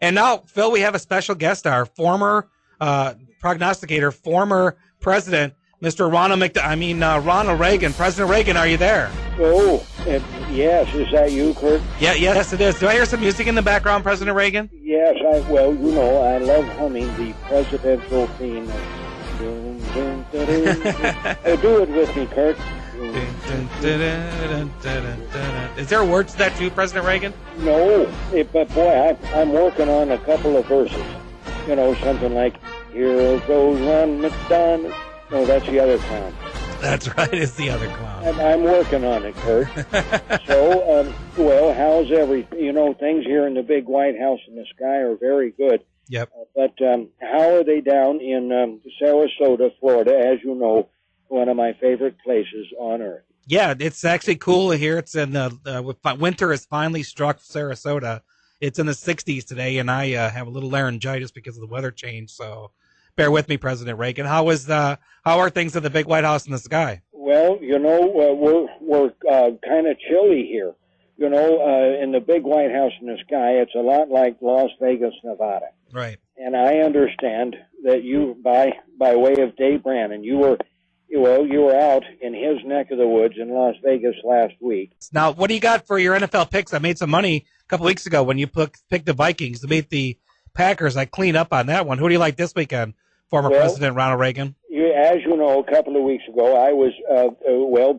And now, Phil, we have a special guest star, former prognosticator, former president, Mr. Ronald Reagan. President Reagan, are you there? Oh, yes. Is that you, Curt? Yeah, yes, it is. Do I hear some music in the background, President Reagan? Yes. I love humming the presidential theme. Dun, dun, dun, dun, dun. Oh, do it with me, Curt. Is there words to that too, President Reagan? No, but boy, I'm working on a couple of verses. Something like, "Here goes Ron McDonald." No, that's the other clown. That's right, it's the other clown. I'm working on it, Curt. So, how's everything? Things here in the big White House in the sky are very good. Yep. But how are they down in Sarasota, Florida? As you know, one of my favorite places on earth. Yeah, it's actually cool here. It's in winter has finally struck Sarasota. It's in the 60s today, and I have a little laryngitis because of the weather change. So, bear with me, President Reagan. How are things at the big White House in the sky? Well, we're kind of chilly here. In the big White House in the sky, it's a lot like Las Vegas, Nevada. Right. And I understand that you, by way of Dave Brannan, you were out in his neck of the woods in Las Vegas last week. Now, what do you got for your NFL picks? I made some money a couple weeks ago when you picked the Vikings to beat the Packers. I cleaned up on that one. Who do you like this weekend, former President Ronald Reagan? As you know, a couple of weeks ago, I was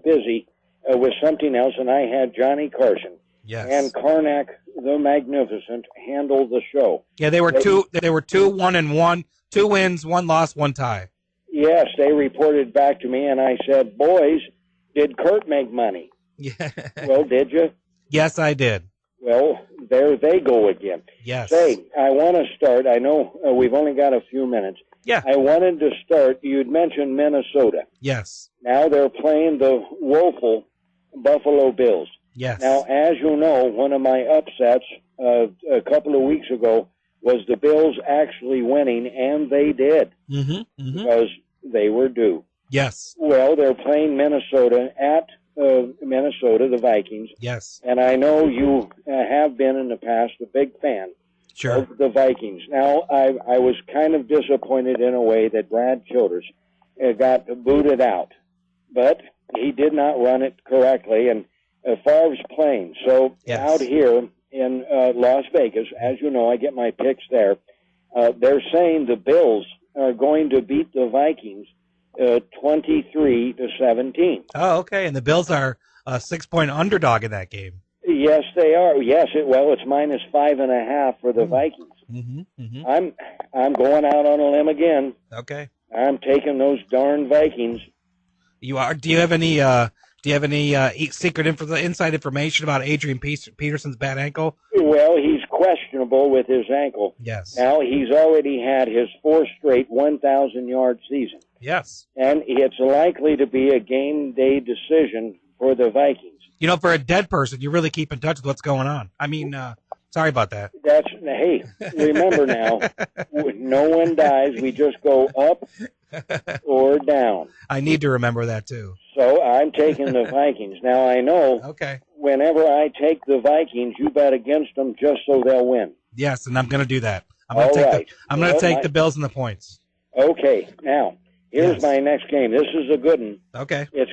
busy with something else, and I had Johnny Carson. Yes. And Karnak the Magnificent handled the show. Yeah, they were 2-1-1, 2 wins, 1 loss, 1 tie. Yes, they reported back to me, and I said, "Boys, did Curt make money?" Yeah. Well, did you? Yes, I did. Well, there they go again. Yes. Say, I want to start. I know we've only got a few minutes. Yeah. I wanted to start. You'd mentioned Minnesota. Yes. Now they're playing the woeful Buffalo Bills. Yes. Now, as you know, one of my upsets a couple of weeks ago was the Bills actually winning, and they did because they were due. Yes. Well, they're playing Minnesota at Minnesota, the Vikings. Yes. And I know you have been in the past a big fan of the Vikings. Now, I was kind of disappointed in a way that Brad Childers got booted out, but he did not run it correctly, and Favre's playing. So out here in Las Vegas, as you know, I get my picks there. They're saying the Bills are going to beat the Vikings 23-17. Oh, okay. And the Bills are a 6-point underdog in that game. Yes, they are. Yes, it's -5.5 for the Vikings. I'm going out on a limb again. Okay. I'm taking those darn Vikings. You are. Do you have any secret inside information about Adrian Peterson's bad ankle? Well, he's questionable with his ankle. Yes. Now, he's already had his 4th straight 1,000-yard season. Yes. And it's likely to be a game-day decision for the Vikings. For a dead person, you really keep in touch with what's going on. I mean, sorry about that. Hey, remember now, no one dies. We just go up or down. I need to remember that, too. So I'm taking the Vikings. Now, I know whenever I take the Vikings, you bet against them just so they'll win. Yes, and I'm going to do that. I'm going to take the Bills and the points. Okay. Now, here's my next game. This is a good one. Okay. It's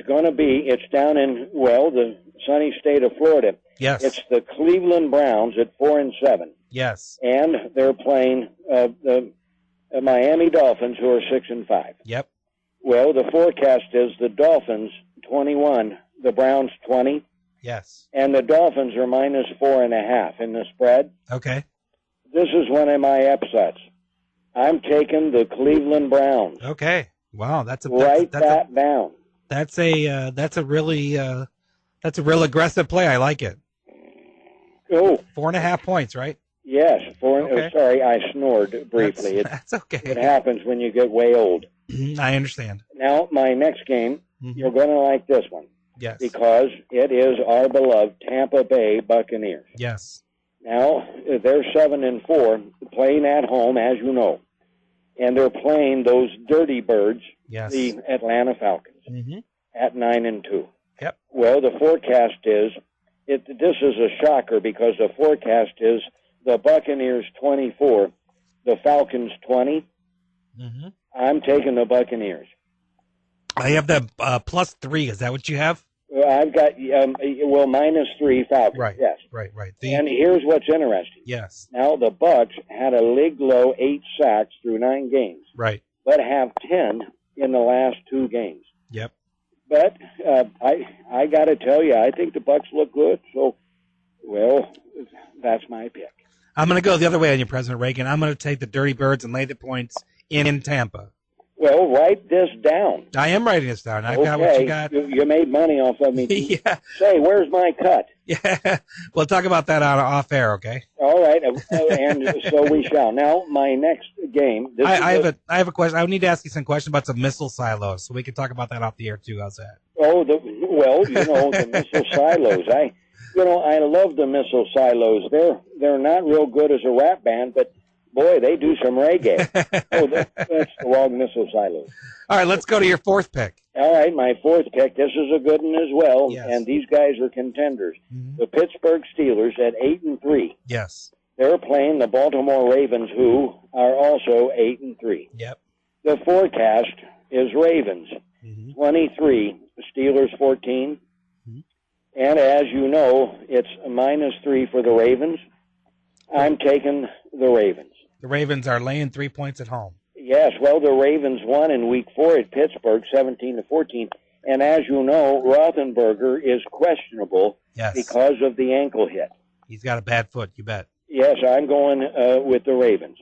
down in, the sunny state of Florida. Yes. It's the Cleveland Browns at 4-7. Yes. And they're playing the Miami Dolphins, who are 6-5. Yep. Well, the forecast is the Dolphins 21, the Browns 20. Yes. And the Dolphins are -4.5 in the spread. Okay. This is one of my upsets. I'm taking the Cleveland Browns. Okay. Wow, that's down. That's a real aggressive play. I like it. Oh, 4.5 points, right? Yes. Okay. Sorry, I snored briefly. That's okay. It happens when you get way old. I understand. Now, my next game, you're going to like this one. Yes. Because it is our beloved Tampa Bay Buccaneers. Yes. Now, they're 7-4, playing at home, as you know. And they're playing those dirty birds, the Atlanta Falcons, at 9-2. Yep. Well, the forecast is, this is a shocker because the forecast is the Buccaneers 24, the Falcons 20. Mm-hmm. I'm taking the Buccaneers. I have the +3. Is that what you have? I've got -3 Falcons. Right. Yes. Right. And here's what's interesting. Yes. Now the Bucs had a league low 8 sacks through 9 games. Right. But have 10 in the last 2 games. Yep. But I got to tell you, I think the Bucs look good. So, well, that's my pick. I'm going to go the other way on you, President Reagan. I'm going to take the Dirty Birds and lay the points in Tampa. Well, write this down. I am writing this down. I've got what you got. You made money off of me. Yeah. Say, where's my cut? Yeah. We'll talk about that off air, okay? All right, and so we shall. Now, my next game. I have a question. I need to ask you some questions about some missile silos, so we can talk about that off the air too. How's that? Oh, the missile silos. I love the missile silos. They're not real good as a rap band, but boy, they do some reggae. That's the wrong missile silos. All right, let's go to your 4th pick. All right, my 4th pick. This is a good one as well, yes. And these guys are contenders. Mm-hmm. The Pittsburgh Steelers at 8-3. Yes. They're playing the Baltimore Ravens, who are also 8-3. Yep. The forecast is Ravens 23, Steelers 14. Mm-hmm. And as you know, it's -3 for the Ravens. I'm taking the Ravens. The Ravens are laying 3 points at home. Yes, well, the Ravens won in Week 4 at Pittsburgh, 17-14. And as you know, Roethlisberger is questionable because of the ankle hit. He's got a bad foot, you bet. Yes, I'm going with the Ravens.